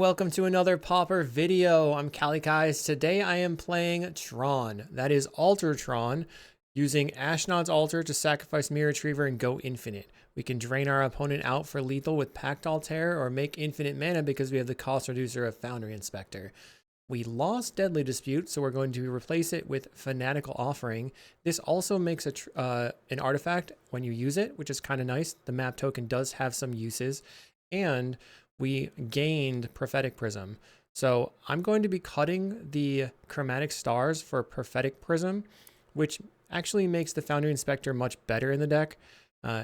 welcome to another Pauper video. I'm kalikaiz. Today I am playing Tron, that is Altar Tron, using Ashnod's Altar to sacrifice Mirror Retriever and go infinite. We can drain our opponent out for lethal with Pact Altar or make infinite mana because we have the cost reducer of Foundry Inspector. We lost Deadly Dispute, so we're going to replace it with Fanatical Offering. This also makes an artifact when you use it, which is kind of nice. The map token does have some uses, and we gained Prophetic Prism. So I'm going to be cutting the Chromatic Stars for Prophetic Prism, which actually makes the Foundry Inspector much better in the deck,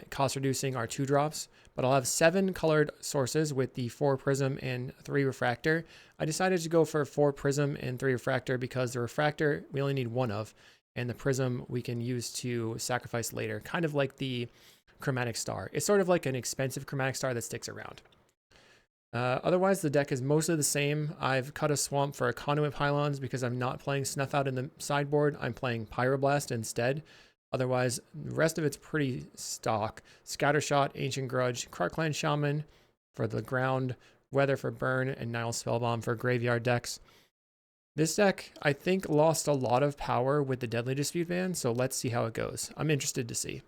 cost reducing our 2-drops. But I'll have 7 colored sources with the 4 Prism and 3 Refractor. I decided to go for 4 Prism and 3 Refractor because the Refractor we only need 1 of, and the Prism we can use to sacrifice later, kind of like the Chromatic Star. It's sort of like an expensive Chromatic Star that sticks around. Otherwise, the deck is mostly the same. I've cut a swamp for Conduit Pylons because I'm not playing Snuff Out in the sideboard. I'm playing Pyroblast instead. Otherwise, the rest of it's pretty stock. Scattershot, Ancient Grudge, Krark-Clan Shaman for the ground, Weather for burn, and Nile Spellbomb for graveyard decks. This deck, I think, lost a lot of power with the Deadly Dispute ban, so let's see how it goes. I'm interested to see.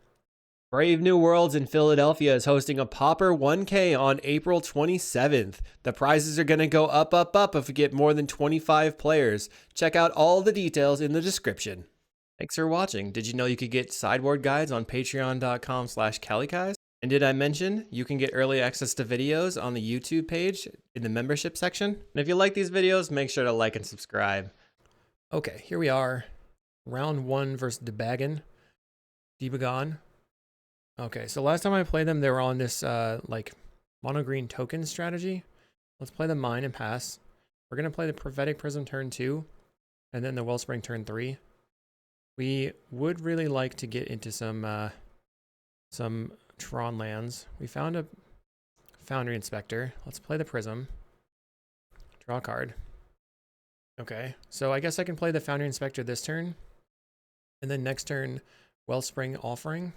Brave New Worlds in Philadelphia is hosting a Pauper 1K on April 27th. The prizes are going to go up if we get more than 25 players. Check out all the details in the description. Thanks for watching. Did you know you could get sideboard guides on patreon.com/kalikaiz? And did I mention you can get early access to videos on the YouTube page in the membership section? And if you like these videos, make sure to like and subscribe. Okay, here we are. Round 1 versus Debagan. Debagon. Okay, so last time I played them, they were on this like mono-green token strategy. Let's play the mine and pass. We're gonna play the Prophetic Prism turn 2, and then the Wellspring turn 3. We would really like to get into some Tron lands. We found a Foundry Inspector. Let's play the Prism. Draw a card. Okay, so I guess I can play the Foundry Inspector this turn, and then next turn Wellspring Offering.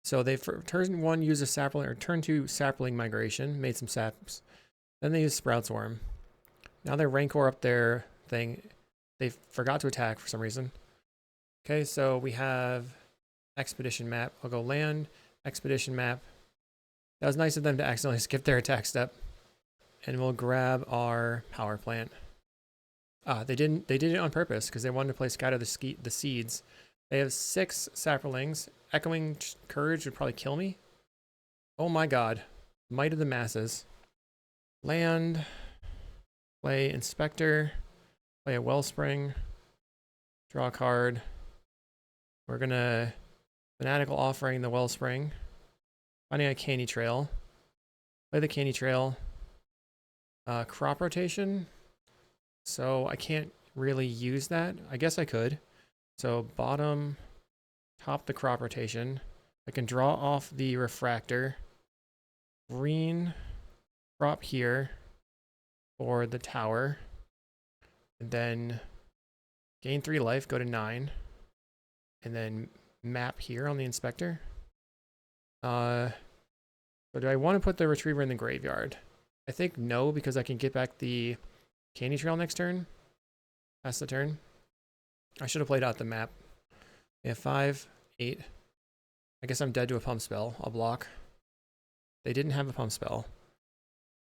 So they, for turn 1, use a sapling, or turn 2 sapling migration, made some saps. Then they use Sprout Swarm. Now they Rancor up their thing. They forgot to attack for some reason. Okay, so we have Expedition Map. I'll go land, Expedition Map. That was nice of them to accidentally skip their attack step. And we'll grab our Power Plant. They did it on purpose because they wanted to play Scatter the Seeds. They have 6 saplings. Echoing Courage would probably kill me. Oh my god. Might of the Masses. Land. Play Inspector. Play a Wellspring. Draw a card. We're gonna Fanatical Offering the Wellspring. Finding a Candy Trail. Play the Candy Trail. Crop Rotation. So I can't really use that. I guess I could. So bottom, top the Crop Rotation. I can draw off the Refractor. Green crop here for the tower. And then gain 3 life, go to 9. And then map here on the Inspector. So do I want to put the Retriever in the graveyard? I think no, because I can get back the Candy Trail next turn. Pass the turn. I should have played out the map. We have 5, 8. I guess I'm dead to a pump spell. I'll block. They didn't have a pump spell.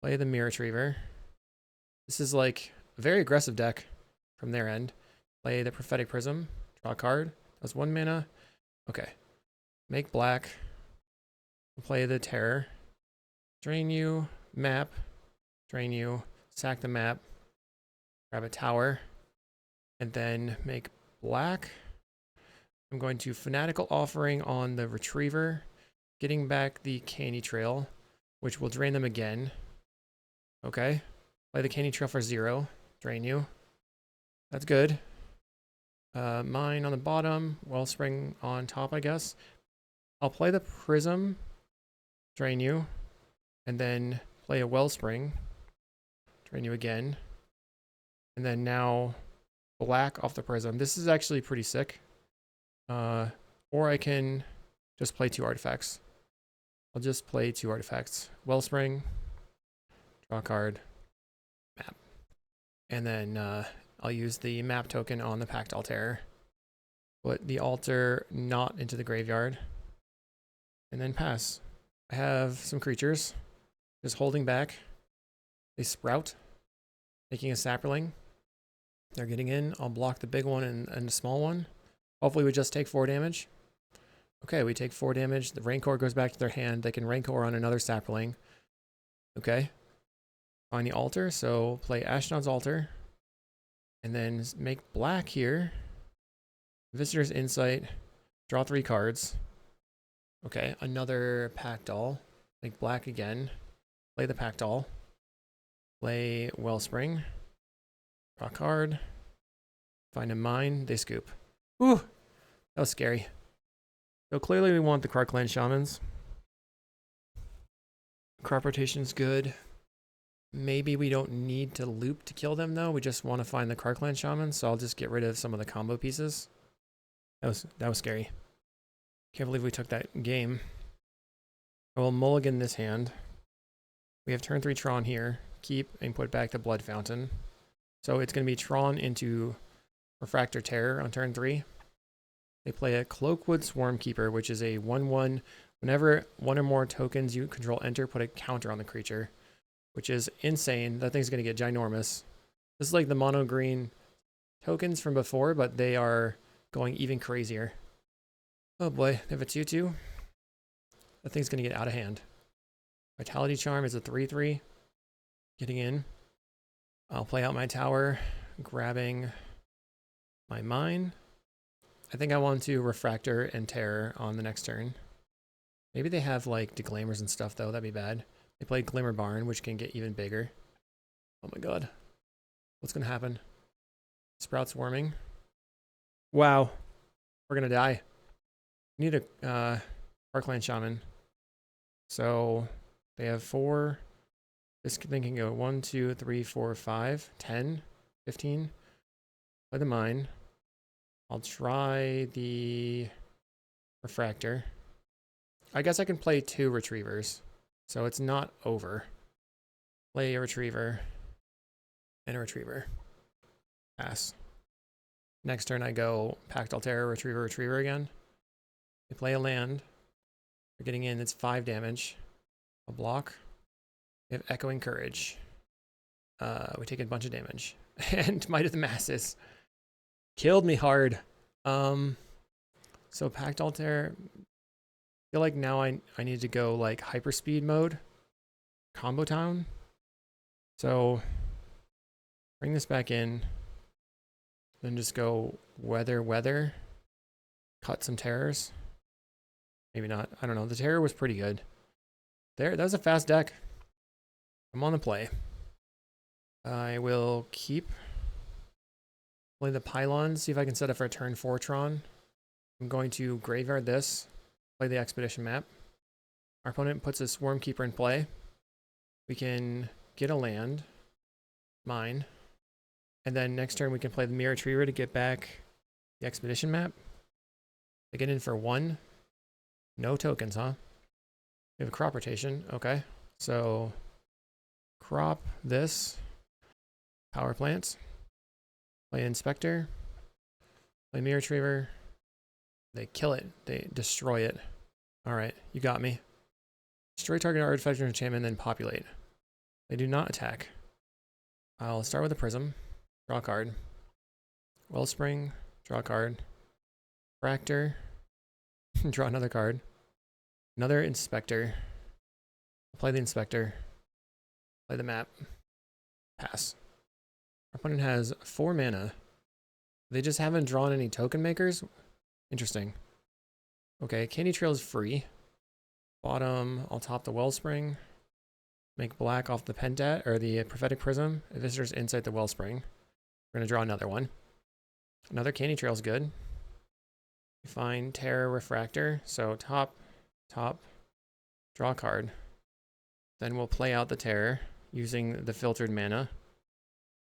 Play the Mirror Retriever. This is like a very aggressive deck from their end. Play the Prophetic Prism. Draw a card. That's 1 mana. Okay. Make black. Play the Terror. Drain you. Map. Drain you. Sack the map. Grab a tower. And then make black. I'm going to Fanatical Offering on the Retriever, getting back the Candy Trail, which will drain them again. Okay. Play the Candy Trail for 0. Drain you. That's good. Mine on the bottom, Wellspring on top, I guess. I'll play the Prism, drain you, and then play a Wellspring, drain you again. And then now black off the Prism. This is actually pretty sick. Or I can just play 2 artifacts. I'll just play 2 artifacts. Wellspring, draw a card, And then I'll use the map token on the Pact Altar. Put the altar not into the graveyard. And then pass. I have some creatures just holding back. They sprout, making a sapperling. They're getting in. I'll block the big one and the small one. Hopefully we just take 4 damage. Okay, we take 4 damage. The Rancor goes back to their hand. They can Rancor on another sapperling. Okay. Find the altar, so play Ashnod's Altar. And then make black here. Visitor's Insight. Draw 3 cards. Okay, another Pact-All. Make black again. Play the Pact-All. Play Wellspring. Draw a card. Find a mine. They scoop. Ooh! That was scary. So clearly we want the Clan Shamans. Crop rotation's good. Maybe we don't need to loop to kill them though. We just want to find the Clan Shamans, so I'll just get rid of some of the combo pieces. That was scary. Can't believe we took that game. I will mulligan this hand. We have turn 3 Tron here. Keep and put back the Blood Fountain. So it's going to be Tron into Refractor Terror on turn 3. They play a Cloakwood Swarmkeeper, which is a 1/1. Whenever one or more tokens you control enter, put a counter on the creature, which is insane. That thing's going to get ginormous. This is like the mono green tokens from before, but they are going even crazier. Oh boy, they have a 2/2. That thing's going to get out of hand. Vitality Charm is a 3/3. Getting in. I'll play out my tower, grabbing my mine. I think I want to Refractor and Terror on the next turn. Maybe they have like Declaimers and stuff though, that'd be bad. They play Glimmer Barn, which can get even bigger. Oh my god. What's gonna happen? Sprout Swarming. Wow. We're gonna die. We need a Parkland Shaman. So they have 4. This thing can go 1, 2, 3, 4, 5, 10, 15. Play the mine. I'll try the Refractor. I guess I can play 2 Retrievers, so it's not over. Play a Retriever and a Retriever. Pass. Next turn I go Pact Altar, Retriever, Retriever again. They play a land. They're getting in, it's 5 damage. A block. We have Echoing Courage. We take a bunch of damage. And Might of the Masses. Killed me hard. So Pact Altar. I feel like now I need to go like hyperspeed mode. Combo Town. So bring this back in. Then just go weather. Cut some terrors. Maybe not. I don't know. The terror was pretty good. That was a fast deck. I'm on the play. I will keep. Play the Pylons, see if I can set up for a turn 4 Tron. I'm going to graveyard this, play the Expedition map. Our opponent puts a Swarmkeeper in play. We can get a land, mine, and then next turn we can play the Mirror Retriever to get back the Expedition map. They get in for 1. No tokens, huh? We have a crop rotation, okay. So, crop this, power plants. Play Inspector. Play Mirror Retriever. They kill it. They destroy it. Alright, you got me. Destroy target artifact or enchantment, then populate. They do not attack. I'll start with a Prism. Draw a card. Wellspring. Draw a card. Fractor. Draw another card. Another Inspector. I'll play the Inspector. Play the map. Pass. Our opponent has 4 mana. They just haven't drawn any token makers? Interesting. Okay, Candy Trail is free. Bottom, I'll top the Wellspring. Make black off the Pentat, or the Prophetic Prism. Visitor's Insight the Wellspring. We're going to draw another one. Another Candy Trail is good. Find Terror Refractor. So top, draw a card. Then we'll play out the Terror using the filtered mana.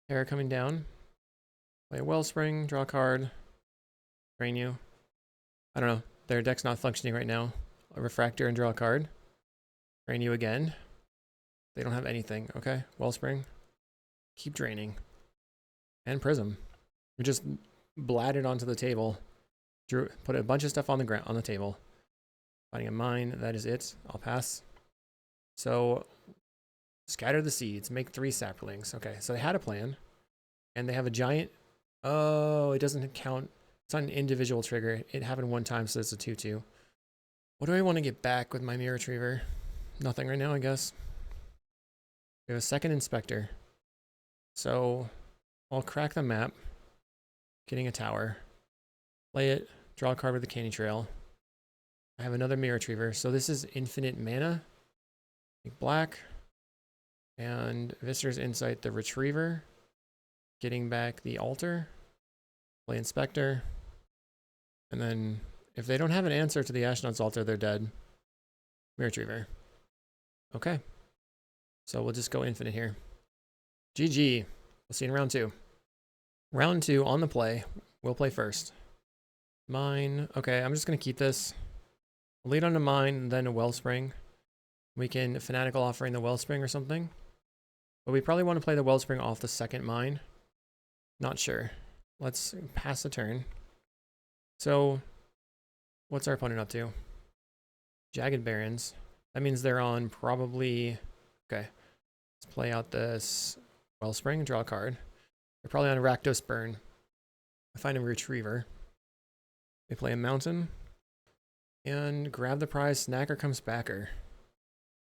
Terror coming down. Play a Wellspring, draw a card. Drain you. I don't know. Their deck's not functioning right now. A Refractor and draw a card. Drain you again. They don't have anything. Okay. Wellspring. Keep draining. and Prism. We just blatted onto the table. Put a bunch of stuff on the ground on the table. Finding a mine, that is it. I'll pass. So scatter the seeds, make 3 saplings. Okay, so they had a plan. And they have a giant. Oh, it doesn't count. It's not an individual trigger. It happened one time, so it's a 2/2. What do I want to get back with my Mirror Retriever? Nothing right now, I guess. We have a second inspector. So I'll crack the map. Getting a tower. Play it. Draw a card with the Candy Trail. I have another Mirror Retriever. So this is infinite mana. Make black. And Visitor's Insight, the Retriever. Getting back the altar. Play Inspector. And then if they don't have an answer to the Ashnod's altar, they're dead. Mirror Retriever. Okay. So we'll just go infinite here. GG. We'll see you in round 2. Round 2 on the play. We'll play first. Mine. Okay, I'm just going to keep this. Lead on a mine, then a Wellspring. We can Fanatical Offering the Wellspring or something. But we probably want to play the Wellspring off the second mine. Not sure. Let's pass the turn. So, what's our opponent up to? Jagged Barrens. That means they're on probably... Okay. Let's play out this Wellspring, draw a card. They're probably on a Rakdos Burn. I find a Retriever. They play a Mountain. And grab the prize, Snacker comes backer.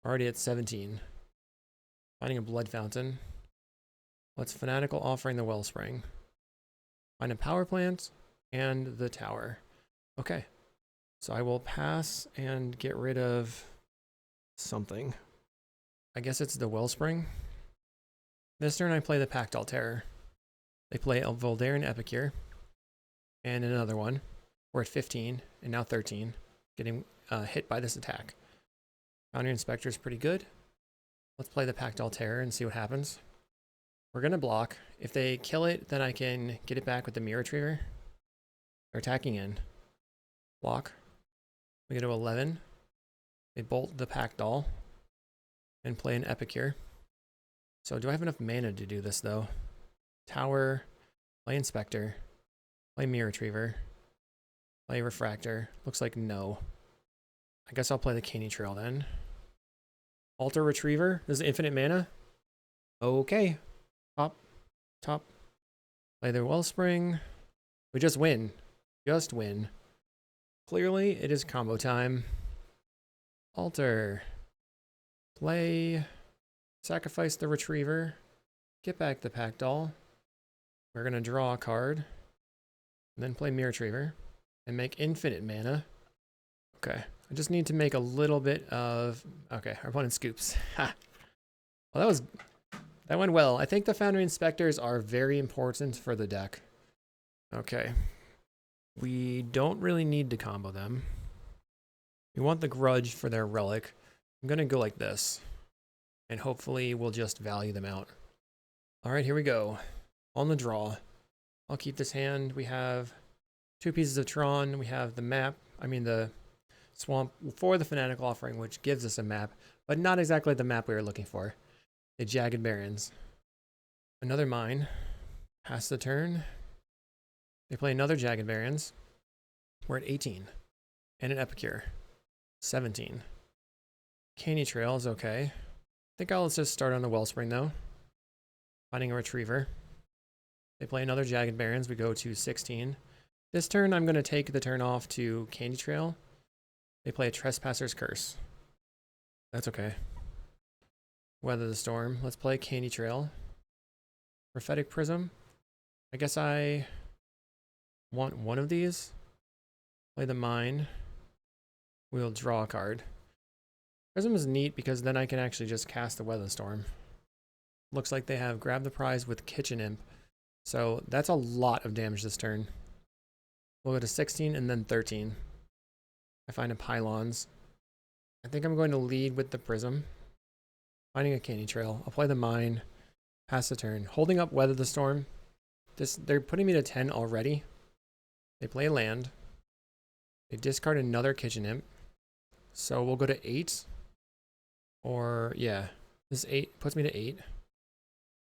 Already at 17. Finding a Blood Fountain. Let's Fanatical Offering the Wellspring. Find a Power Plant and the Tower. Okay. So I will pass and get rid of something. I guess it's the Wellspring. This turn I play the Pact Altar. They play a Voldaren Epicure. And another one. We're at 15 and now 13. Getting hit by this attack. Foundry Inspector is pretty good. Let's play the Pact Altar and see what happens. We're going to block. If they kill it, then I can get it back with the Mirror Retriever. They're attacking in. Block. We go to 11. They bolt the Pact Doll. And play an Epicure. So do I have enough mana to do this, though? Tower. Play Inspector. Play Mirror Retriever. Play Refractor. Looks like no. I guess I'll play the Candy Trail then. Altar Retriever. This is infinite mana. Okay. Top. Play their Wellspring. We just win. Just win. Clearly, it is combo time. Altar. Play. Sacrifice the Retriever. Get back the Pact Doll. We're going to draw a card. And then play Mirror Retriever. And make infinite mana. Okay. I just need to make a little bit of... Okay, our opponent scoops. Ha! Well, that went well. I think the Foundry Inspectors are very important for the deck. Okay. We don't really need to combo them. We want the Grudge for their Relic. I'm going to go like this. And hopefully we'll just value them out. Alright, here we go. On the draw. I'll keep this hand. We have 2 pieces of Tron. We have the map. I mean the swamp for the Fanatical Offering, which gives us a map. But not exactly the map we were looking for. The Jagged Barrens. Another mine. Pass the turn. They play another Jagged Barrens. We're at 18. And an Epicure. 17. Candy Trail is okay. I think I'll just start on the Wellspring though. Finding a Retriever. They play another Jagged Barrens. We go to 16. This turn I'm going to take the turn off to Candy Trail. They play a Trespasser's Curse. That's okay. Weather the Storm. Let's play Candy Trail. Prophetic Prism. I guess I want one of these. Play the Mine. We'll draw a card. Prism is neat because then I can actually just cast the Weather Storm. Looks like they have Grab the Prize with Kitchen Imp. So that's a lot of damage this turn. We'll go to 16 and then 13. I find a Pylons. I think I'm going to lead with the Prism. Finding a Candy Trail. I'll play the Mine. Pass the turn. Holding up Weather the Storm. They're putting me to 10 already. They play land. They discard another Kitchen Imp. So we'll go to 8. Or, yeah. This 8 puts me to 8.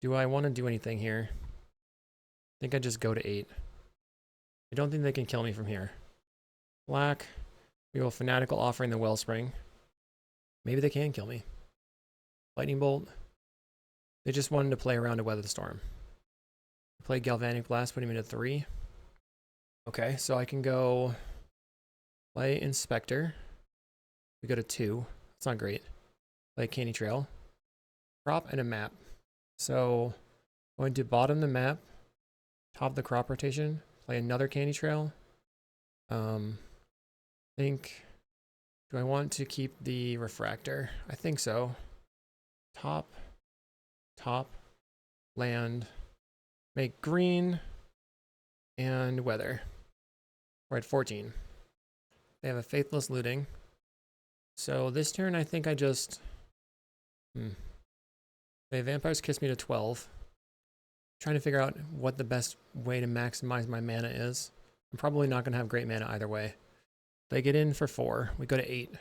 Do I want to do anything here? think I just go to 8. I don't think they can kill me from here. Black. We will Fanatical Offering the Wellspring. Maybe they can kill me. Lightning Bolt. They just wanted to play around to weather the storm. Play Galvanic Blast, putting me to 3. Okay, so I can go play Inspector. We go to 2. That's not great. Play Candy Trail. Crop and a map. So I'm going to bottom the map, top the crop rotation, play another Candy Trail. Think, do I want to keep the Refractor? I think so. Top, land, make green, and weather. We're at 14. They have a Faithless Looting. So this turn, I think I just... The Vampires Kiss me to 12. Trying to figure out what the best way to maximize my mana is. I'm probably not going to have great mana either way. They get in for 4. We go to 8.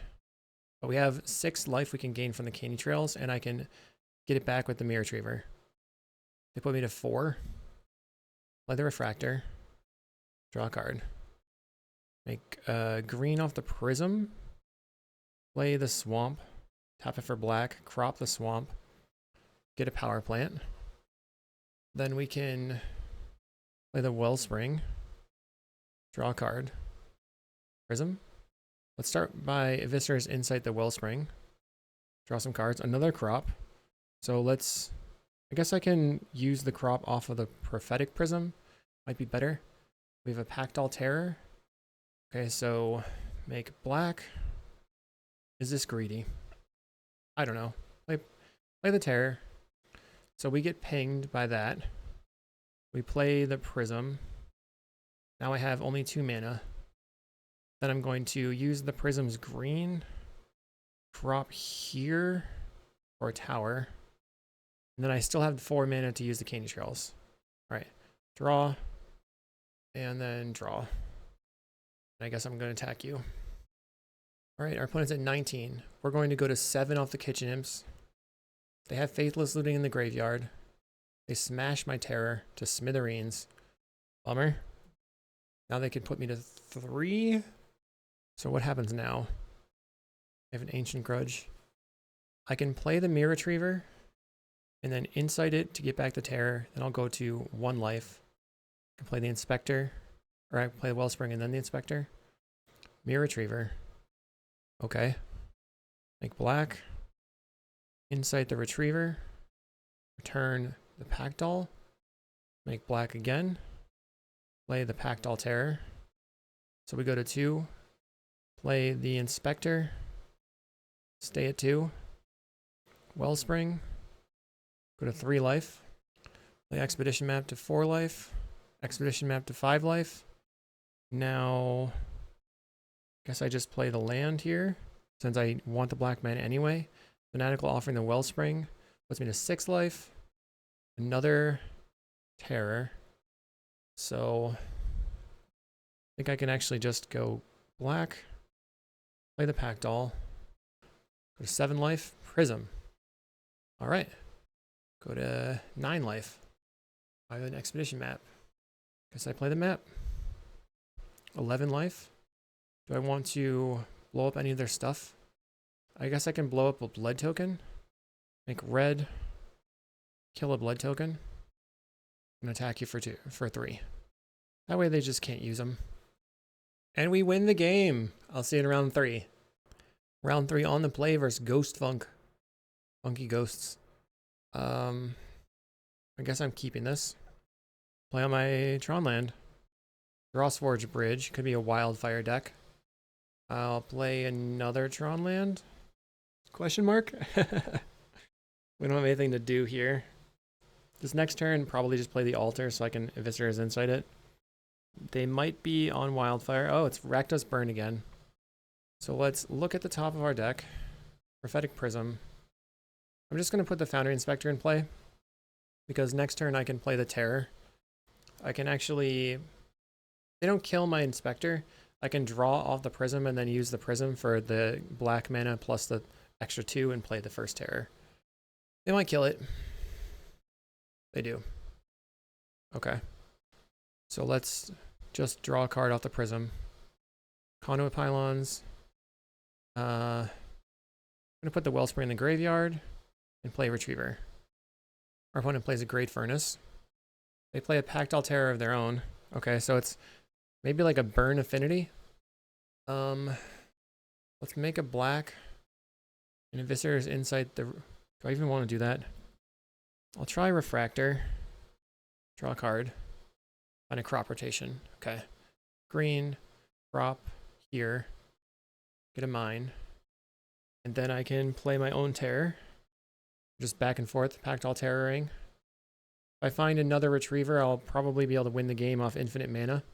But we have 6 life we can gain from the Candy Trails, and I can get it back with the Mirror Retriever. They put me to 4. Play the Refractor. Draw a card. Make green off the Prism. Play the Swamp. Tap it for black. Crop the Swamp. Get a Power Plant. Then we can play the Wellspring. Draw a card. Prism. Let's start by Eviscer's Insight the Wellspring. Draw some cards. Another crop. So let's... I guess I can use the crop off of the Prophetic Prism. Might be better. We have a Pactol Terror. Okay, so make black. Is this greedy? I don't know. Play the Terror. So we get pinged by that. We play the Prism. Now I have only 2 mana. Then I'm going to use the Prism's green. Drop here for a tower. And then I still have 4 mana to use the Candy Trails. Alright. Draw. And then draw. I guess I'm going to attack you. Alright, our opponent's at 19. We're going to go to 7 off the Kitchen Imps. They have Faithless Looting in the graveyard. They smash my Terror to smithereens. Bummer. Now they can put me to 3. So what happens now? I have an Ancient Grudge. I can play the Mirror Retriever and then Insight it to get back the Terror. Then I'll go to 1 life. I can play the Inspector. Or I play the Wellspring and then the Inspector. Mirror Retriever. Okay. Make black. Insight the Retriever. Return the Pactol. Make black again. Play the Pactol Terror. So we go to 2. Play the Inspector. Stay at 2. Wellspring. Go to 3 life. Play Expedition Map to 4 life. Expedition Map to 5 life. Now, I guess I just play the land here, since I want the black mana anyway. Fanatical Offering the Wellspring. Puts me to 6 life. Another Terror. So, I think I can actually just go black. Play the Pactol. Go to 7 life. Prism. Alright. Go to 9 life. I have an Expedition Map. Guess I play the map. 11 life. Do I want to blow up any of their stuff? I guess I can blow up a blood token. Make red. Kill a blood token. And attack you for 3. That way they just can't use them. And we win the game. I'll see you in round 3. Round 3 on the play versus Ghost Funk. Funky Ghosts. I guess I'm keeping this. Play on my Tron land. Drossforge Bridge. Could be a Wildfire deck. I'll play another Tron land. Question mark? We don't have anything to do here. This next turn, probably just play the altar so I can Eviscer's Insight it. They might be on Wildfire. Oh, it's Rakdos Burn again. So let's look at the top of our deck. Prophetic Prism. I'm just going to put the Foundry Inspector in play, because next turn I can play the Terror. I can actually... They don't kill my Inspector. I can draw off the Prism and then use the Prism for the black mana plus the extra 2 and play the first Terror. They might kill it. They do. Okay. So let's just draw a card off the Prism. Conduit Pylons. I'm going to put the Wellspring in the graveyard and play Retriever. Our opponent plays a Great Furnace. They play a Pact Altar of their own. Okay, so it's maybe like a burn Affinity. Let's make a black. And Eviscer's Insight. Do I even want to do that? I'll try Refractor. Draw a card. Find a crop rotation. Okay. Green. Crop. Here. Get a mine. And then I can play my own Terror. Just back and forth. Pact Altering. If I find another Retriever, I'll probably be able to win the game off infinite mana.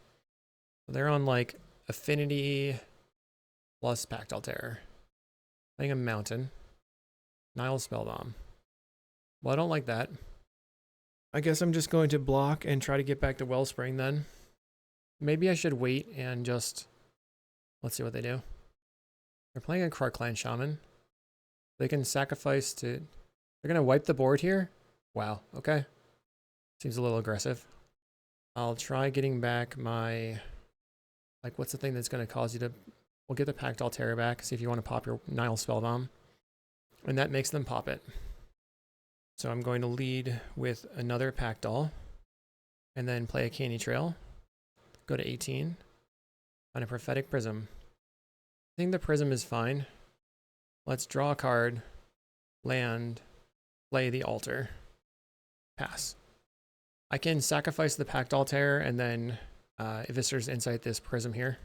So they're on like Affinity plus Pact Altar. Playing a Mountain. Nile Spellbomb. Well, I don't like that. I guess I'm just going to block and try to get back to Wellspring then. Maybe I should wait and just... Let's see what they do. They're playing a Clan Shaman. They can sacrifice to... They're going to wipe the board here? Wow, okay. Seems a little aggressive. I'll try getting back my... Like, what's the thing that's going to cause you to... We'll get the Pact Altar back, see if you want to pop your Nile Spellbomb. And that makes them pop it. So I'm going to lead with another Pact-All. And then play a Canny Trail. Go to 18. Find a Prophetic Prism. I think the Prism is fine. Let's draw a card. Land. Play the Altar. Pass. I can sacrifice the Pact Altar and then Eviscer's Insight this Prism here.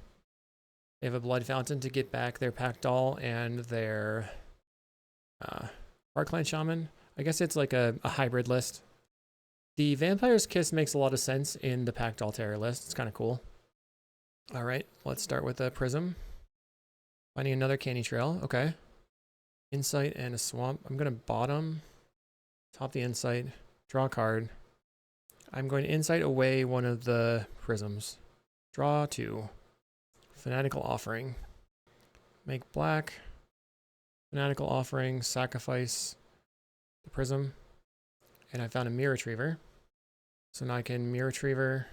They have a Blood Fountain to get back their Pact-All and their Clan Shaman. I guess it's like a hybrid list. The Vampire's Kiss makes a lot of sense in the Pact Altar list. It's kind of cool. All right, let's start with a Prism. Finding another Canny Trail. Okay. Insight and a Swamp. I'm going to bottom, top the Insight, draw a card. I'm going to Insight away one of the Prisms. Draw 2. Fanatical Offering. Make black. Fanatical Offering. Sacrifice the Prism. And I found a Mirror Retriever. So now I can Mirror Retriever.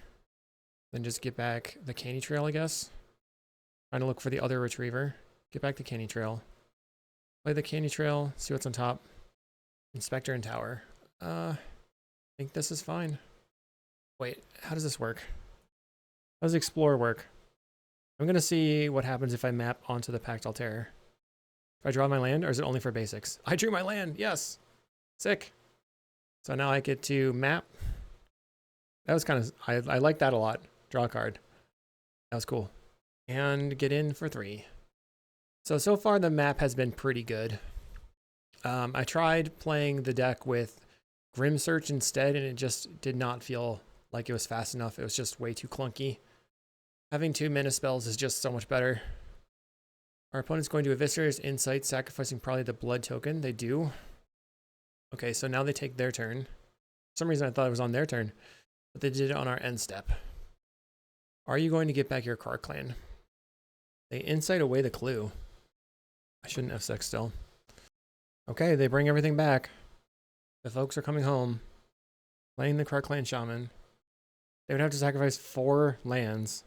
Then just get back the Canny Trail, I guess. Trying to look for the other Retriever. Get back the Canny Trail. Play the Canny Trail. See what's on top. Inspector and Tower. I think this is fine. Wait, how does this work? How does Explore work? I'm going to see what happens if I map onto the Pact Altar. If I draw my land, or is it only for basics? I drew my land! Yes! Sick! So now I get to map. That was kind of... I like that a lot. Draw a card. That was cool. And get in for 3. So far the map has been pretty good. I tried playing the deck with Grim Search instead, and it just did not feel like it was fast enough. It was just way too clunky. Having 2 mana spells is just so much better. Our opponent's going to Eviscer's Insight, sacrificing probably the blood token. They do. Okay, so now they take their turn. For some reason I thought it was on their turn, but they did it on our end step. Are you going to get back your Clan? They Insight away the clue. I shouldn't have sex still. Okay, they bring everything back. The folks are coming home. Playing the Clan Shaman. They would have to sacrifice 4 lands.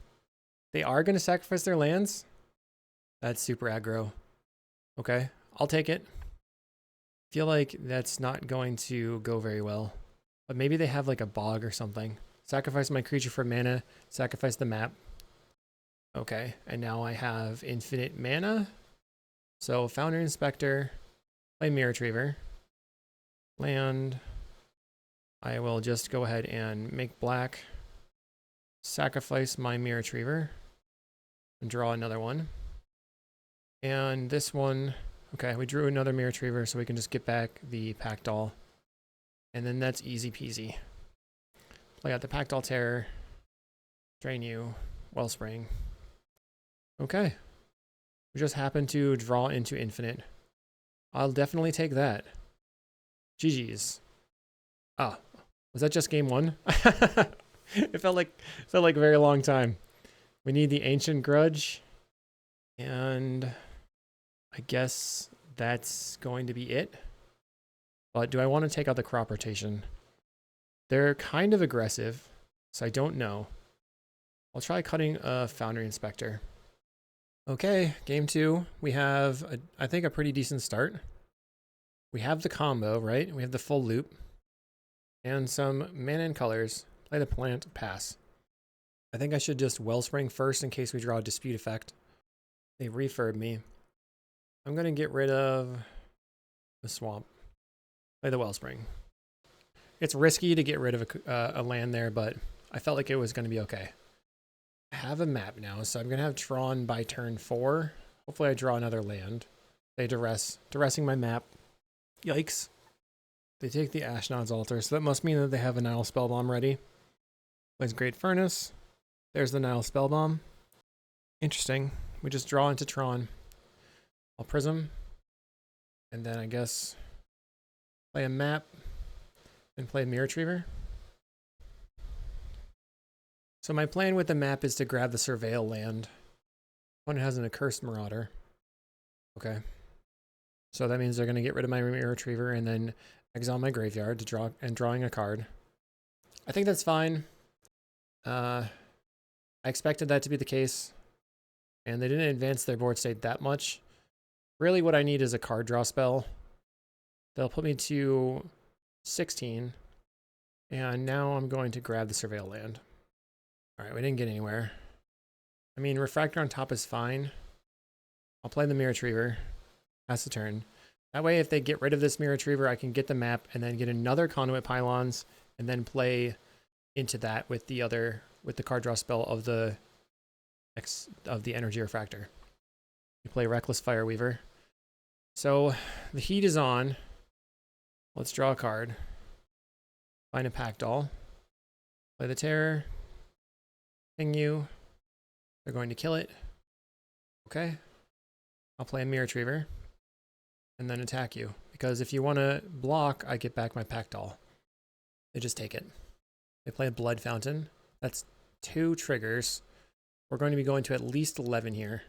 They are going to sacrifice their lands? That's super aggro. Okay, I'll take it. Feel like that's not going to go very well. But maybe they have like a bog or something. Sacrifice my creature for mana. Sacrifice the map. Okay, and now I have infinite mana. So Foundry Inspector. Play Mirror Retriever. Land. I will just go ahead and make black. Sacrifice my Mirror Retriever. And draw another one. And this one, okay, we drew another Mirror Retriever, so we can just get back the Pact-All. And then that's easy peasy. Play out the Pact-All Terror. Drain you. Wellspring. Okay. We just happen to draw into infinite. I'll definitely take that. GG's. Ah, was that just game 1? It felt like a very long time. We need the Ancient Grudge. And I guess that's going to be it. But do I want to take out the crop rotation? They're kind of aggressive, so I don't know. I'll try cutting a Foundry Inspector. Okay, game 2. We have, I think, a pretty decent start. We have the combo, right? We have the full loop. And some mana and colors. Play the plant, pass. I think I should just Wellspring first in case we draw a Dispute effect. They refurb me. I'm going to get rid of the swamp. Play the Wellspring. It's risky to get rid of a land there, but I felt like it was going to be okay. I have a map now, so I'm going to have Tron by turn 4. Hopefully I draw another land. They duressing my map. Yikes. They take the Ashnod's Altar, so that must mean that they have a Nile Spellbomb ready. Plays Great Furnace. There's the Nile Spellbomb. Interesting. We just draw into Tron. I'll Prism. And then I guess play a map and play Mirror Retriever. So my plan with the map is to grab the Surveil land. Opponent has an Accursed Marauder. Okay. So that means they're going to get rid of my Mirror Retriever and then exile my graveyard to draw and drawing a card. I think that's fine. I expected that to be the case. And they didn't advance their board state that much. Really what I need is a card draw spell. They'll put me to 16. And now I'm going to grab the Surveil land. Alright, we didn't get anywhere. I mean, Refractor on top is fine. I'll play the Mirror Retriever. Pass the turn. That way, if they get rid of this Mirror Retriever, I can get the map and then get another Conduit Pylons and then play into that with the card draw spell of the Energy Refractor. You play Reckless Fireweaver. So the heat is on. Let's draw a card. Find a Packdoll. Play the Terror. Ping you. They're going to kill it. Okay. I'll play a Mirror Retriever. And then attack you. Because if you want to block, I get back my Packdoll. They just take it. They play a Blood Fountain. That's 2 triggers. We're going to be going to at least 11 here.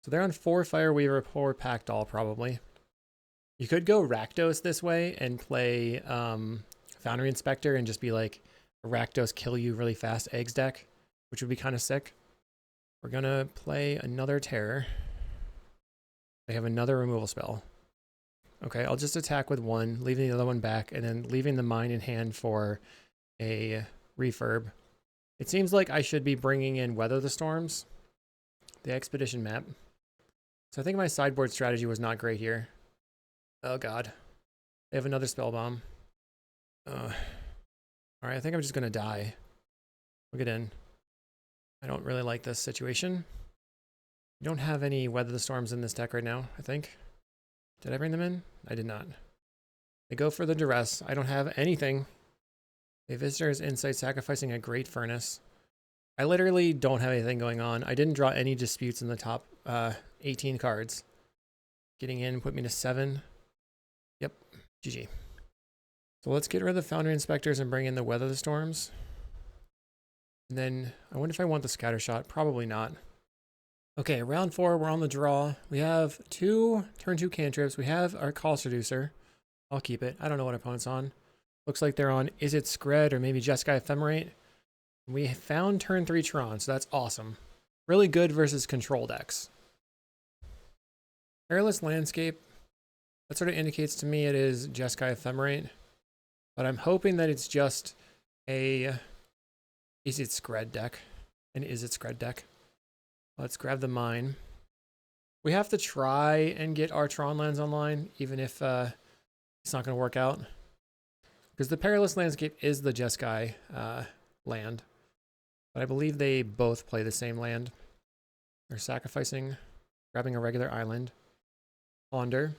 So they're on 4 Fireweaver, 4 Packdoll probably. You could go Rakdos this way and play Foundry Inspector and just be like a Rakdos kill you really fast eggs deck, which would be kind of sick. We're going to play another Terror. They have another removal spell. Okay, I'll just attack with 1, leaving the other one back, and then leaving the mine in hand for a refurb. It seems like I should be bringing in Weather the Storms, the Expedition map. So I think my sideboard strategy was not great here. Oh god. They have another Spellbomb. Alright, I think I'm just going to die. We'll get in. I don't really like this situation. We don't have any Weather the Storms in this deck right now, I think. Did I bring them in? I did not. They go for the Duress. I don't have anything. A Visitor's Insight sacrificing a Great Furnace. I literally don't have anything going on. I didn't draw any disputes in the top 18 cards. Getting in put me to 7. Yep, GG. So let's get rid of the Foundry Inspectors and bring in the Weather the Storms. And then I wonder if I want the Scattershot. Probably not. Okay, round 4, we're on the draw. We have 2 turn 2 cantrips. We have our Call Seducer. I'll keep it. I don't know what opponent's on. Looks like they're on Is It Scred or maybe Jeskai Ephemerate. We found turn 3 Tron, so that's awesome. Really good versus control decks. Perilous Landscape. That sort of indicates to me it is Jeskai Ephemerate. But I'm hoping that it's just a Is It Scred deck. An Is It Scred deck. Let's grab the mine. We have to try and get our Tron lands online, even if it's not going to work out. Because the Perilous Landscape is the Jeskai land. But I believe they both play the same land. They're sacrificing, grabbing a regular island. Ponder.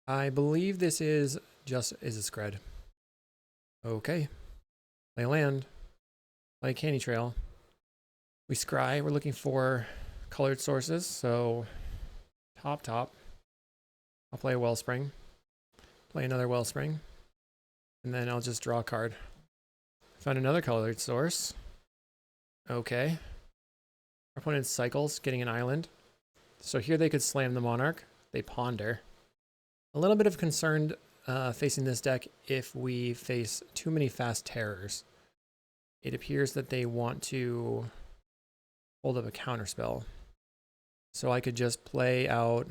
I believe this is just Is It Scred. Okay. Play land. Play Candy Trail. We scry. We're looking for colored sources. So top. I'll play a Wellspring. Play another Wellspring. And then I'll just draw a card. Found another colored source. Okay. Our opponent cycles, getting an island. So here they could slam the Monarch. They ponder. A little bit of concerned facing this deck if we face too many fast terrors. it appears that they want to hold up a counterspell. So I could just play out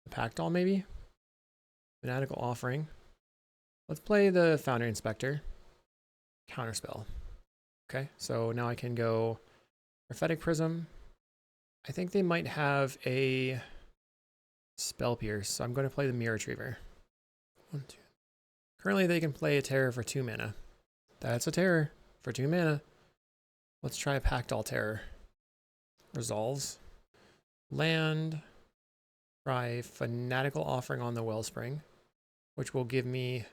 a Pactol maybe? Fanatical Offering. Let's play the Foundry Inspector. Counterspell. Okay, so now I can go Prophetic Prism. I think they might have a Spell Pierce, so I'm going to play the Mirror Retriever. 1, 2. Currently they can play a Terror for 2 mana. That's a Terror for 2 mana. Let's try a Pactol Terror. Resolves. Land. Try Fanatical Offering on the Wellspring, which will give me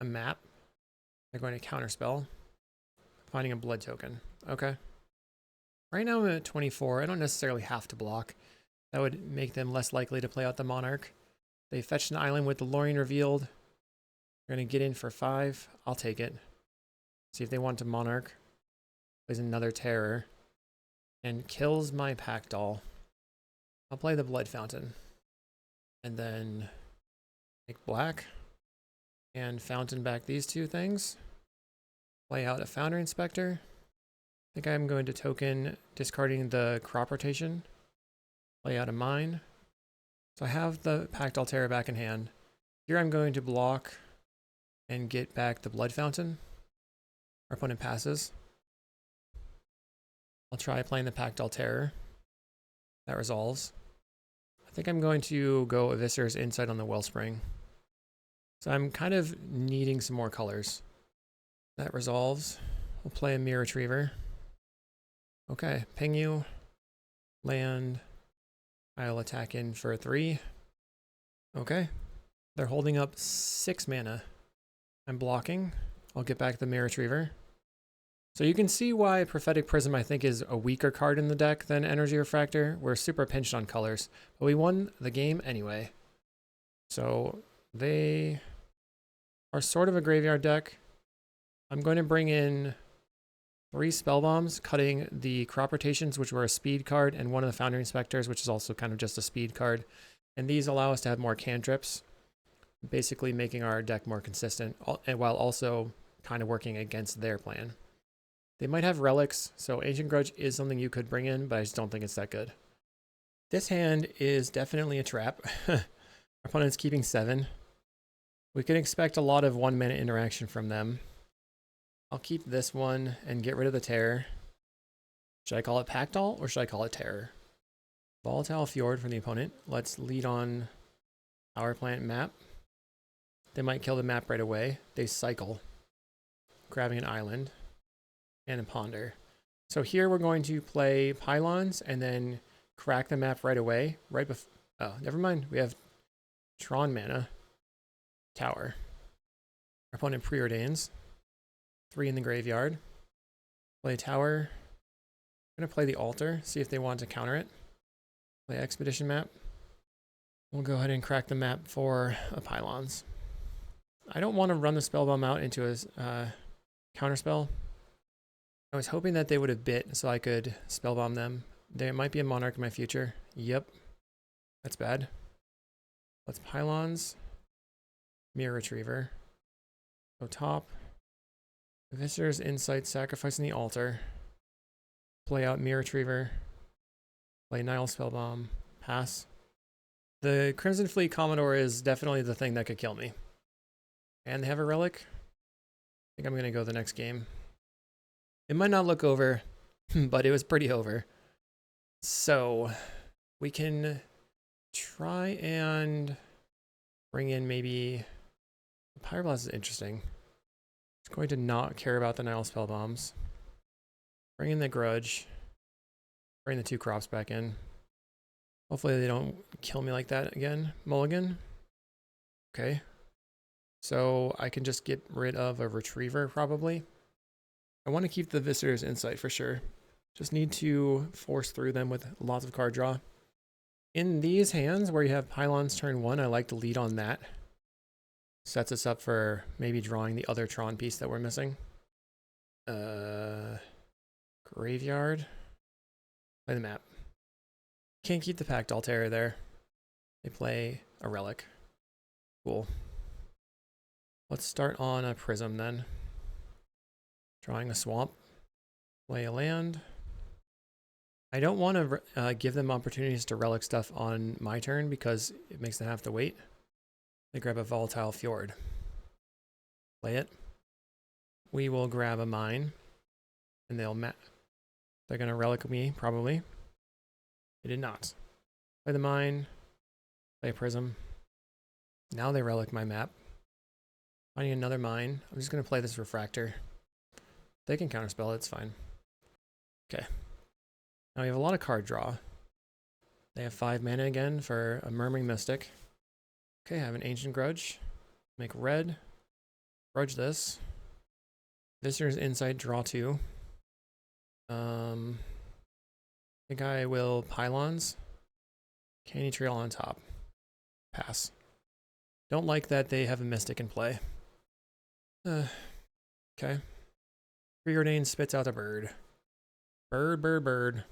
a map. They're going to counterspell. Finding a blood token. Okay. Right now I'm at 24. I don't necessarily have to block. That would make them less likely to play out the Monarch. They fetched an island with the Lorien revealed. They're going to get in for 5. I'll take it. See if they want to Monarch. Plays another Terror. And kills my Pactol. I'll play the Blood Fountain. And then make black. And fountain back these 2 things. Play out a Foundry Inspector. I think I'm going to token discarding the crop rotation. Play out a mine. So I have the Pactol Terror back in hand. Here I'm going to block and get back the Blood Fountain. Our opponent passes. I'll try playing the Pactol Terror. That resolves. I think I'm going to go Eviscer's Insight on the Wellspring. So I'm kind of needing some more colors. That resolves. We'll play a Mirror Retriever. Okay, ping you. Land. I'll attack in for 3. Okay. They're holding up 6 mana. I'm blocking. I'll get back the Mirror Retriever. So you can see why Prophetic Prism I think is a weaker card in the deck than Energy Refractor. We're super pinched on colors, but we won the game anyway. So they are sort of a graveyard deck. I'm going to bring in 3 Spell Bombs, cutting the Crop Rotations, which were a speed card, and one of the Foundry Inspectors, which is also kind of just a speed card. And these allow us to have more cantrips, basically making our deck more consistent, and while also kind of working against their plan. They might have relics, so Ancient Grudge is something you could bring in, but I just don't think it's that good. This hand is definitely a trap. Our opponent's keeping 7. We can expect a lot of 1-mana interaction from them. I'll keep this one and get rid of the Terror. Should I call it Pactol or should I call it Terror? Volatile Fjord from the opponent. Let's lead on Power Plant map. They might kill the map right away. They cycle, grabbing an island and a ponder. So here we're going to play Pylons and then crack the map right away. Oh, never mind. We have Tron mana. Tower. Our opponent preordains. 3 in the graveyard. Play Tower. I'm going to play the Altar, see if they want to counter it. Play Expedition map. We'll go ahead and crack the map for a Pylons. I don't want to run the Spellbomb out into a counterspell. I was hoping that they would have bit so I could Spellbomb them. There might be a Monarch in my future. Yep. That's bad. Let's Pylons. Mirror Retriever. Go top. Viscer's Insight, sacrificing the Altar. Play out Mirror Retriever. Play Nile Spellbomb. Pass. The Crimson Fleet Commodore is definitely the thing that could kill me. And they have a relic. I think I'm going to go the next game. It might not look over, but it was pretty over. So we can try and bring in maybe... Pyroblast is interesting. It's going to not care about the Nile Spell Bombs. Bring in the Grudge. Bring the 2 crops back in. Hopefully they don't kill me like that again. Mulligan. Okay. So I can just get rid of a Retriever probably. I want to keep the Viscer's Insight for sure. Just need to force through them with lots of card draw. In these hands where you have Pylons turn 1, I like to lead on that. Sets us up for maybe drawing the other Tron piece that we're missing. Graveyard. Play the map. Can't keep the Pactol Terror there. They play a relic. Cool. Let's start on a Prism then. Drawing a Swamp. Play a land. I don't want to give them opportunities to relic stuff on my turn because it makes them have to wait. They grab a Volatile Fjord. Play it. We will grab a mine. And they're going to relic me, probably. They did not. Play the mine. Play a prism. Now they relic my map. Finding another mine. I'm just going to play this refractor. They can counterspell it, it's fine. Okay. Now we have a lot of card draw. They have 5 mana again for a Murmuring Mystic. Okay, I have an Ancient Grudge. Make red. Grudge this. Visitor's Insight, draw 2. I think I will Pylons. Candy Trail on top. Pass. Don't like that they have a Mystic in play. Okay. Preordained spits out a bird. Bird.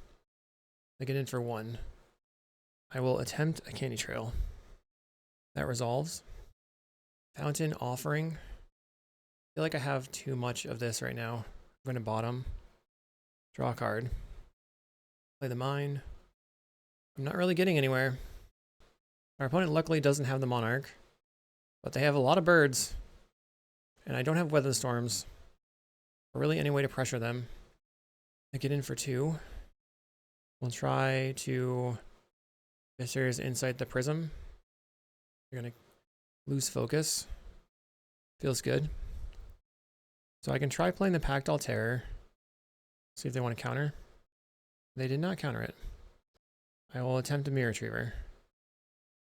They get in for 1. I will attempt a Candy Trail. That resolves. Fountain Offering. I feel like I have too much of this right now. I'm going to bottom. Draw a card. Play the mine. I'm not really getting anywhere. Our opponent luckily doesn't have the Monarch, but they have a lot of birds, and I don't have Weather Storms, or really any way to pressure them. I get in for 2. We'll try to Visitor's Insight the Prism. You're going to lose focus. Feels good. So I can try playing the Pact Altar. See if they want to counter. They did not counter it. I will attempt a Mirror Retriever.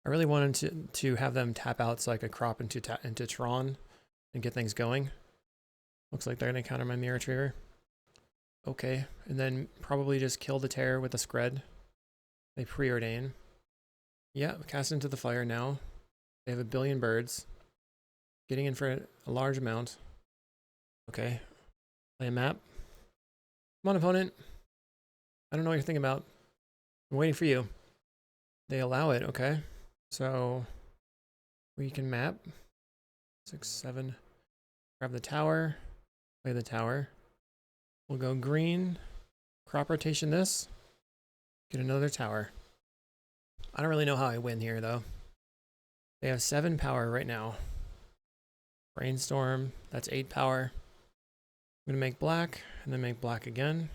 I really wanted to have them tap out so I could crop into Tron and get things going. Looks like they're going to counter my Mirror Retriever. Okay, and then probably just kill the Terror with a Scred. They preordain. Yeah, cast into the fire now. They have a billion birds. Getting in for a large amount. Okay. Play a map. Come on, opponent. I don't know what you're thinking about. I'm waiting for you. They allow it, okay. So we can map. 6, 7. Grab the tower. Play the tower. We'll go green. Crop rotation this. Get another tower. I don't really know how I win here, though. They have 7 power right now. Brainstorm. That's 8 power. I'm going to make black, and then make black again.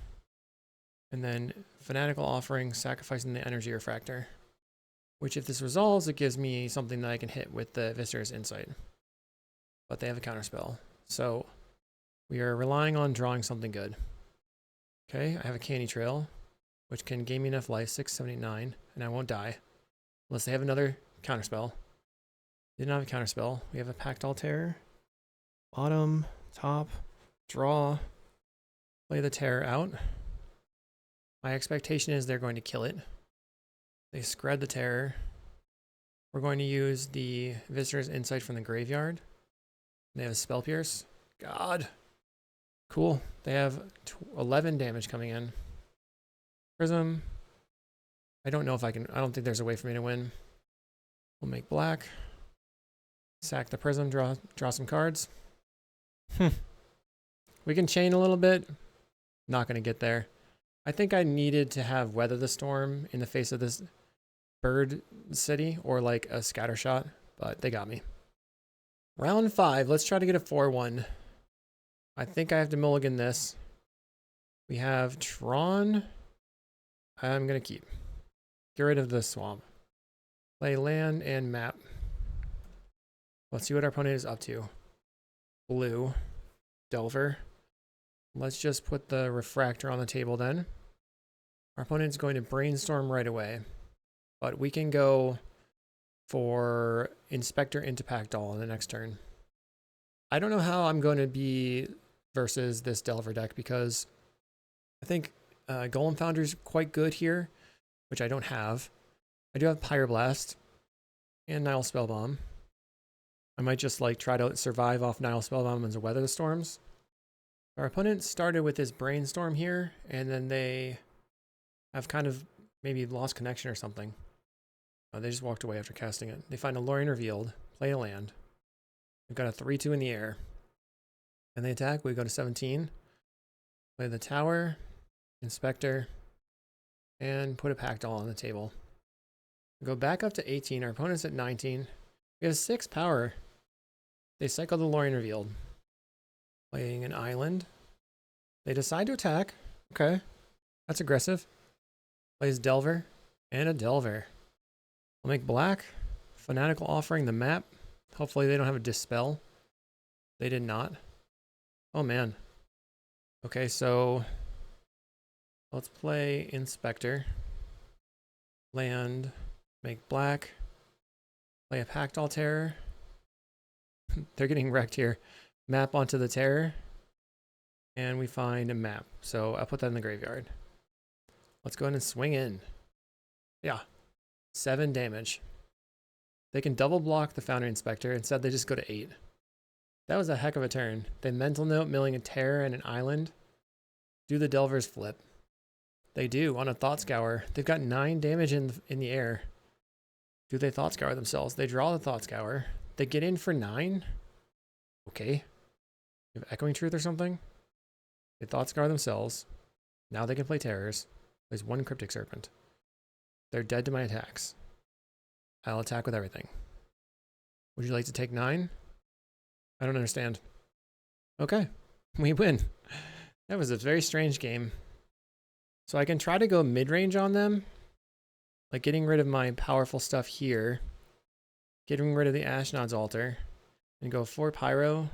And then Fanatical Offering, sacrificing the Energy Refractor. Which, if this resolves, it gives me something that I can hit with the Visitor's Insight. But they have a counterspell. So we are relying on drawing something good. Okay, I have a Candy Trail, which can gain me enough life, 6, 7, 8, 9, and I won't die. Unless they have another counterspell. They did not have a counterspell. We have a Pact Altar. Bottom, top, draw. Play the Terror out. My expectation is they're going to kill it. They scred the Terror. We're going to use the Visitor's Insight from the graveyard. They have a Spell Pierce. God. Cool. They have 11 damage coming in. Prism. I don't know if I can. I don't think there's a way for me to win. We'll make black. Sack the Prism. Draw some cards. We can chain a little bit. Not going to get there. I think I needed to have Weather the Storm in the face of this bird city or like a scatter shot, but they got me. Round 5. Let's try to get a 4-1. I think I have to mulligan this. We have Tron. I'm going to keep. Get rid of the swamp. Play land and map. Let's see what our opponent is up to. Blue. Delver. Let's just put the refractor on the table then. Our opponent's going to brainstorm right away. But we can go for Inspector into Pact Doll on the next turn. I don't know how I'm going to be versus this Delver deck because I think Golem Foundry's quite good here, which I don't have. I do have Pyroblast and Nile Spellbomb. I might just like try to survive off Nile Spellbomb and Weather the Storms. Our opponent started with this Brainstorm here, and then they have kind of maybe lost connection or something. They just walked away after casting it. They find a Lorien Revealed, play a land. We've got a 3-2 in the air. And they attack, we go to 17. Play the tower. Inspector, and put a Pact All on the table. Go back up to 18. Our opponent's at 19. We have 6 power. They cycle the Lorien Revealed. Playing an island. They decide to attack. Okay. That's aggressive. Plays Delver and a Delver. We'll make black. Fanatical Offering the map. Hopefully they don't have a Dispel. They did not. Oh man. Okay, so let's play Inspector. Land. Make black. Play a Pact Altar. They're getting wrecked here. Map onto the Terror. And we find a map. So I'll put that in the graveyard. Let's go ahead and swing in. Yeah. 7 damage. They can double block the Foundry Inspector. Instead, they just go to 8. That was a heck of a turn. They Mental Note, milling a Terror and an island. Do the Delver's flip? They do on a Thought Scour. They've got 9 damage in the air. Do they Thought Scour themselves? They draw the Thought Scour. They get in for 9? Okay. You have Echoing Truth or something? They Thought Scour themselves. Now they can play Terrors. There's 1 Cryptic Serpent. They're dead to my attacks. I'll attack with everything. Would you like to take 9? I don't understand. Okay. We win. That was a very strange game. So I can try to go mid-range on them. Like getting rid of my powerful stuff here. Getting rid of the Ashnod's Altar. And go 4 Pyro.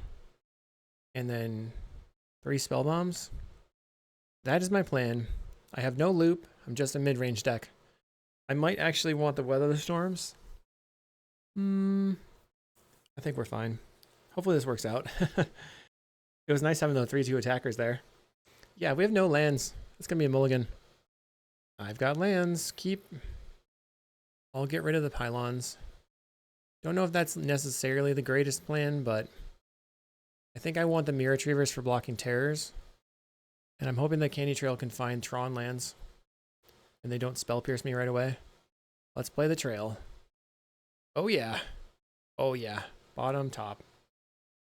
And then 3 Spell Bombs. That is my plan. I have no loop. I'm just a mid-range deck. I might actually want the Weather the Storms. I think we're fine. Hopefully this works out. It was nice having the 3-2 attackers there. Yeah, we have no lands. It's going to be a mulligan. I've got lands. Keep. I'll get rid of the pylons. Don't know if that's necessarily the greatest plan, but I think I want the Mirror Retrievers for blocking Terrors. And I'm hoping that Candy Trail can find Tron lands. And they don't Spell Pierce me right away. Let's play the Trail. Oh yeah. Oh yeah. Bottom, top.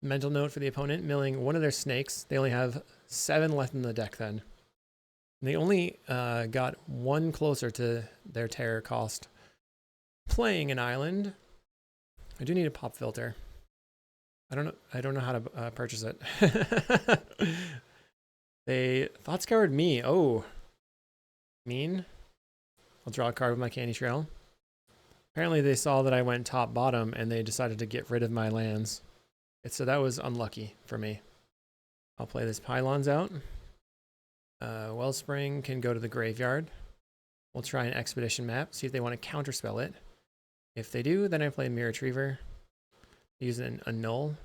Mental Note for the opponent, milling 1 of their snakes. They only have 7 left in the deck then. And they only got 1 closer to their Terror cost. Playing an island. I do need a pop filter. I don't know how to purchase it. They Thought Scoured me. Oh. Mean. I'll draw a card with my Candy Trail. Apparently they saw that I went top bottom and they decided to get rid of my lands. So that was unlucky for me. I'll play this Pylons out. Wellspring can go to the graveyard. We'll try an Expedition map, see if they want to counterspell it. If they do, then I play Mirror Retriever. Use a null.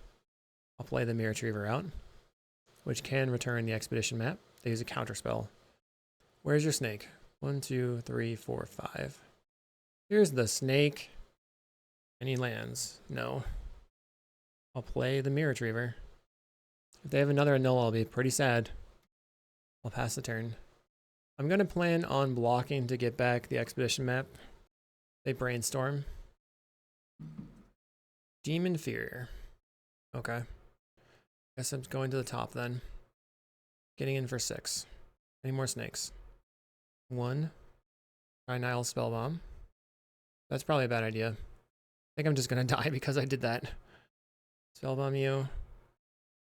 I'll play the Mirror Retriever out, which can return the Expedition map. They use a counterspell. Where's your snake? 1, 2, 3, 4, 5. Here's the snake. Any lands? No. I'll play the Mirror Retriever. If they have another null, I'll be pretty sad. I'll pass the turn. I'm going to plan on blocking to get back the Expedition map. They Brainstorm. Demon Fear. Okay. Guess I'm going to the top then. Getting in for 6. Any more snakes? 1. Try Nile Spellbomb. That's probably a bad idea. I think I'm just going to die because I did that. Spellbomb you.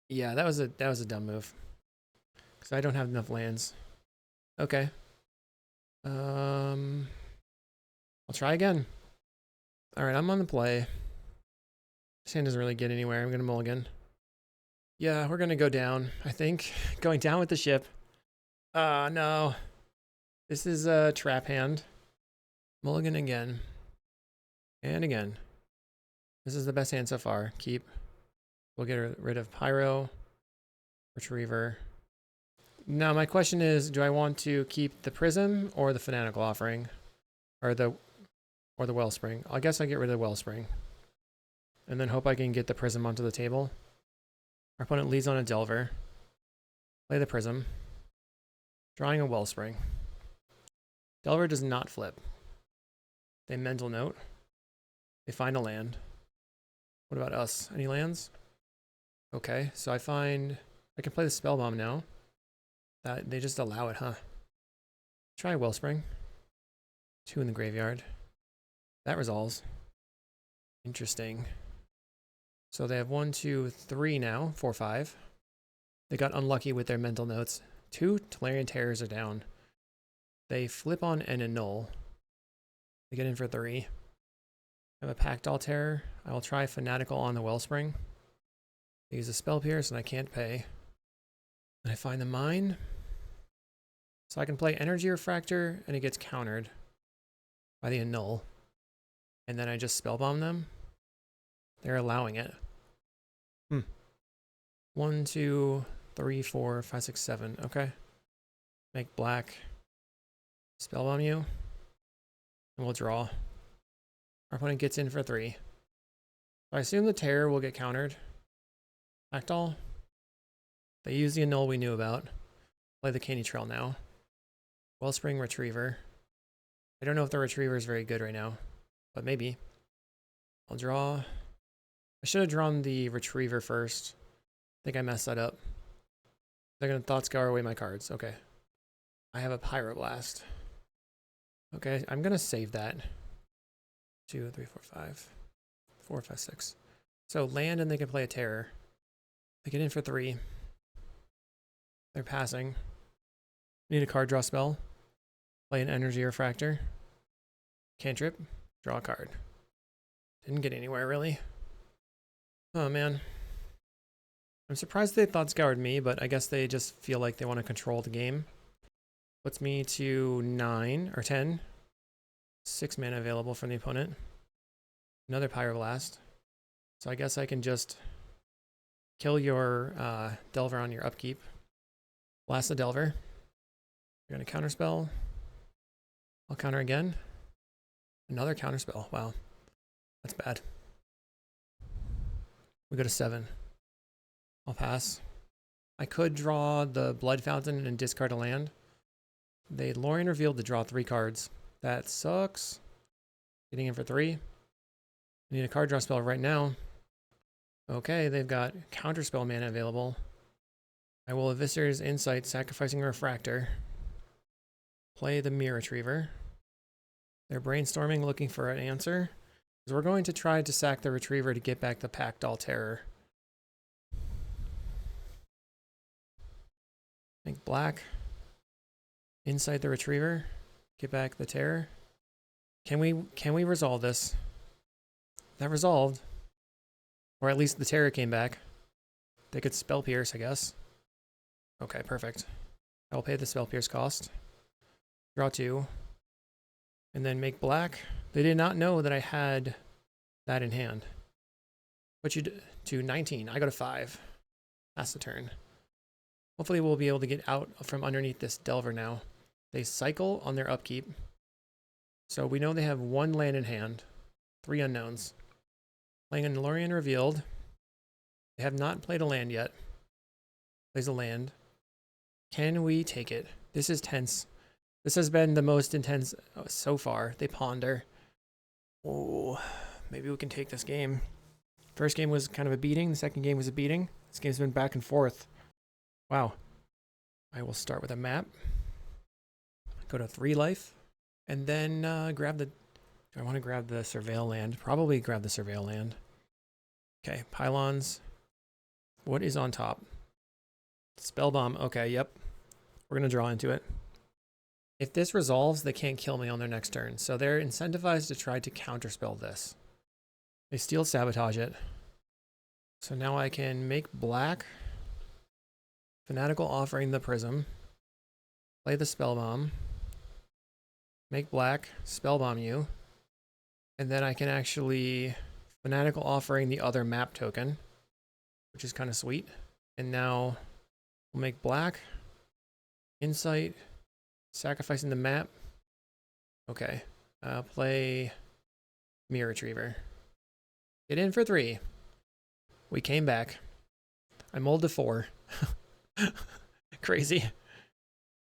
Yeah, that was a dumb move. Because I don't have enough lands. Okay. I'll try again. Alright, I'm on the play. This hand doesn't really get anywhere. I'm going to mulligan. Yeah, we're going to go down, I think. Going down with the ship. No. This is a trap hand. Mulligan again. And again. This is the best hand so far. Keep. We'll get rid of Pyro. Retriever. Now my question is, do I want to keep the Prism or the Fanatical Offering? Or the Wellspring? I guess I get rid of the Wellspring. And then hope I can get the Prism onto the table. Our opponent leads on a Delver. Play the Prism. Drawing a Wellspring. Delver does not flip. They Mental Note. They find a land. What about us? Any lands? Okay, so I can play the Spellbomb now. They just allow it, huh? Try Wellspring. 2 in the graveyard. That resolves. Interesting. So they have 1, 2, 3 now. 4, 5. They got unlucky with their mental notes. 2 Tolarian Terrors are down. They flip on and annul. They get in for 3. I have a Pact Altar. I will try Fanatical on the Wellspring. I use a Spell Pierce and I can't pay. And I find the Mine. So I can play Energy Refractor and it gets countered by the annul. And then I just Spellbomb them. They're allowing it. 1, 2, 3, 4, 5, 6, 7. Okay. Make black. Spellbomb you. And we'll draw. Our opponent gets in for 3. I assume the Terror will get countered. Actol. They use the annul we knew about. Play the Caney Trail now. Wellspring Retriever. I don't know if the Retriever is very good right now, but maybe. I'll draw. I should have drawn the Retriever first. I think I messed that up. They're going to Thought Scour away my cards. Okay. I have a Pyroblast. Okay, I'm going to save that. 2, 3, 4, 5. 4, 5, 6. So land and they can play a Terror. They get in for 3. They're passing. Need a card draw spell. Play an Energy Refractor. Cantrip. Draw a card. Didn't get anywhere, really. Oh, man. I'm surprised they Thought Scoured me, but I guess they just feel like they want to control the game. Puts me to 9 or 10. 6 mana available from the opponent. Another Pyroblast. So I guess I can just kill your Delver on your upkeep. Blast the Delver. You're going to counterspell. I'll counter again. Another counterspell. Wow. That's bad. We go to 7. I'll pass. I could draw the Blood Fountain and discard a land. They Lorien revealed to draw 3 cards. That sucks. Getting in for 3. I need a card draw spell right now. Okay, they've got counterspell mana available. I will Eviscer's Insight, sacrificing a Refractor. Play the Mirror Retriever. They're brainstorming, looking for an answer. So we're going to try to sack the Retriever to get back the Pact Altar. Make black. Insight the Retriever. Get back the Terror. Can we resolve this? That resolved. Or at least the Terror came back. They could Spell Pierce, I guess. Okay, perfect. I'll pay the Spell Pierce cost. Draw 2. And then make black. They did not know that I had that in hand. Put you to 19. I go to 5. That's the turn. Hopefully we'll be able to get out from underneath this Delver now. They cycle on their upkeep. So we know they have 1 land in hand. 3 unknowns. Playing a Lorien Revealed. They have not played a land yet. Plays a land. Can we take it? This is tense. This has been the most intense so far. They ponder. Oh, maybe we can take this game. First game was kind of a beating. The second game was a beating. This game's been back and forth. Wow. I will start with a map. Go to 3 life. And then grab the... Do I want to grab the Surveil land? Probably grab the Surveil land. Okay, Pylons. What is on top? Spellbomb. Okay, yep. We're going to draw into it. If this resolves, they can't kill me on their next turn. So they're incentivized to try to counterspell this. They Steel Sabotage it. So now I can make black. Fanatical Offering the Prism. Play the Spellbomb. Make black. Spellbomb you. And then I can actually Fanatical Offering the other map token, which is kind of sweet. And now we'll make black. Insight. Sacrificing the map. Okay. Play Mirror Retriever. Get in for 3. We came back. I mulled to 4. Crazy.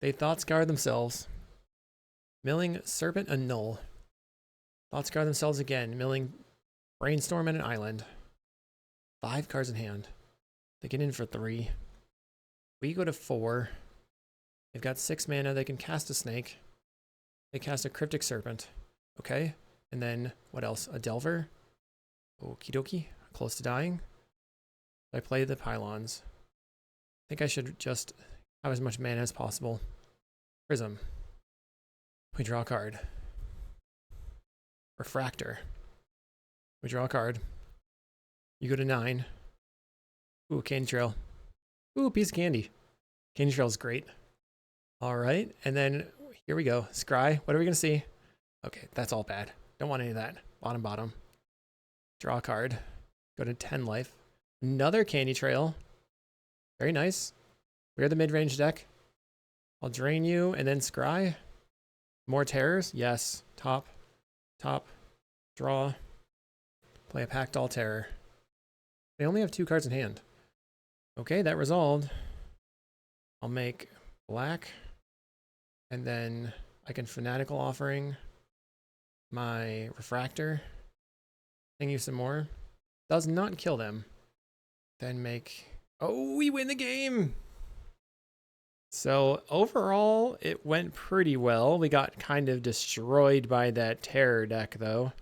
They Thought Scour themselves. Milling Serpent Annul. Thought Scour themselves again. Milling Brainstorm and an Island. 5 cards in hand. They get in for 3. We go to 4. They've got 6 mana. They can cast a Snake. They cast a Cryptic Serpent. Okay. And then what else? A Delver. Okie dokie. Close to dying. I play the Pylons. I think I should just have as much mana as possible. Prism. We draw a card. Refractor. We draw a card. You go to 9. Ooh, Candy Trail. Ooh, piece of candy. Candy Trail is great. All right, and then here we go. Scry, what are we gonna see? Okay, that's all bad. Don't want any of that. Bottom, bottom. Draw a card. Go to 10 life. Another Candy Trail. Very nice. We're the mid-range deck. I'll drain you and then scry. More terrors? Yes. Top. Top. Draw. Play a Pact All Terror. They only have 2 cards in hand. Okay, that resolved. I'll make black. And then I can Fanatical Offering my Refractor. Thank you some more. Does not kill them. Then make... Oh, we win the game! So overall, it went pretty well. We got kind of destroyed by that terror deck, though.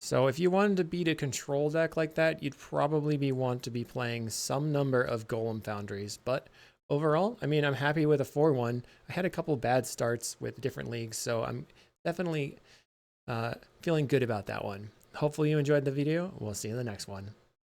So if you wanted to beat a control deck like that, you'd probably want to be playing some number of Golem Foundries. But overall, I mean, I'm happy with a 4-1. I had a couple bad starts with different leagues, so I'm definitely feeling good about that one. Hopefully you enjoyed the video. We'll see you in the next one.